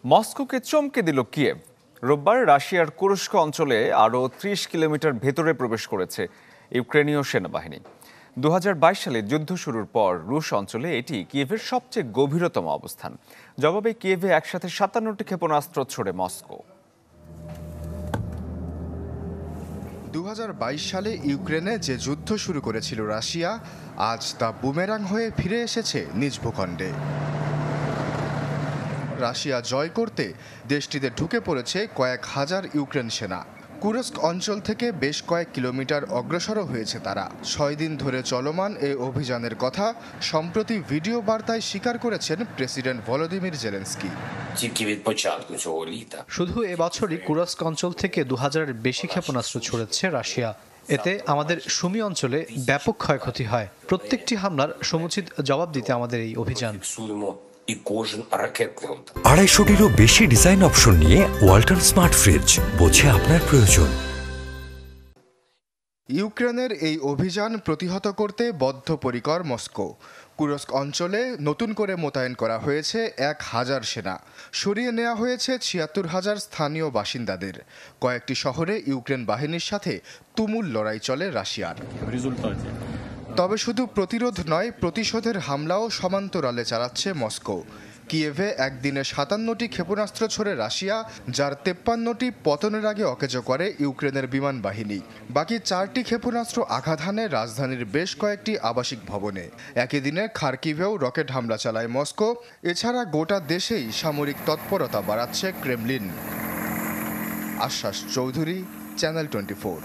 মস্কোকে চমকে দিল কিয়েভ। রোববার রাশিয়ার কুরস্ক অঞ্চলে আরও ৩০ কিলোমিটার ভেতরে প্রবেশ করেছে ইউক্রেনীয় সেনাবাহিনী। ২০২২ সালে যুদ্ধ শুরুর পর রুশ অঞ্চলে এটি কিয়েভের সবচেয়ে গভীরতম অবস্থান। জবাবে কিয়েভে একসাথে ৫৭টি ক্ষেপণাস্ত্র ছোড়ে মস্কো। ২০২২ সালে ইউক্রেনে যে যুদ্ধ শুরু করেছিল রাশিয়া, আজ তা বুমেরাং হয়ে ফিরে এসেছে নিজ ভূখণ্ডে। রাশিয়া জয় করতে দেশটিতে ঢুকে পড়েছে কয়েক হাজার ইউক্রেন সেনা। কুরস্ক অঞ্চল থেকে বেশ কয়েক কিলোমিটার অগ্রসরও হয়েছে তারা। ৬ দিন ধরে চলমান এই অভিযানের কথা সম্প্রতি ভিডিও বার্তায় স্বীকার করেছেন প্রেসিডেন্ট ভলোদিমির জেলেনস্কি। শুধু এবছরই কুরস্ক অঞ্চল থেকে ২০০০-এর বেশি ক্ষেপণাস্ত্র ছুড়েছে রাশিয়া। এতে আমাদের সুমি অঞ্চলে ব্যাপক ক্ষয়ক্ষতি হয়। প্রত্যেকটি হামলার সমুচিত জবাব দিতে আমাদের এই অভিযান। ২৫০টিরও বেশি ডিজাইন অপশন নিয়ে ওয়ালটন স্মার্ট ফ্রিজ, বোঝে আপনার প্রয়োজন। ইউক্রেনের এই অভিযান প্রতিহত করতে বদ্ধপরিকর মস্কো। কুরস্ক অঞ্চলে নতুন করে মোতায়েন করা হয়েছে ১,০০০ সেনা। সরিয়ে নেওয়া হয়েছে ৭৬,০০০ স্থানীয় বাসিন্দাদের। কয়েকটি শহরে ইউক্রেন বাহিনীর সাথে তুমুল লড়াই চলে রাশিয়ার। তবে শুধু প্রতিরোধ নয়, প্রতিশোধের হামলাও সমান্তরালে চালাচ্ছে মস্কো। কিয়েভে একদিনে ৫৭টি ক্ষেপণাস্ত্র ছোড়ে রাশিয়া, যার ৫৩টি পতনের আগে অকেজো করে ইউক্রেনের বিমান বাহিনী। বাকি ৪টি ক্ষেপণাস্ত্র আঘাত হানে রাজধানীর বেশ কয়েকটি আবাসিক ভবনে। একই দিনে খার্কিভেও রকেট হামলা চালায় মস্কো। এছাড়া গোটা দেশেই সামরিক তৎপরতা বাড়াচ্ছে ক্রেমলিন। আশ্বাস চৌধুরী, চ্যানেল 24।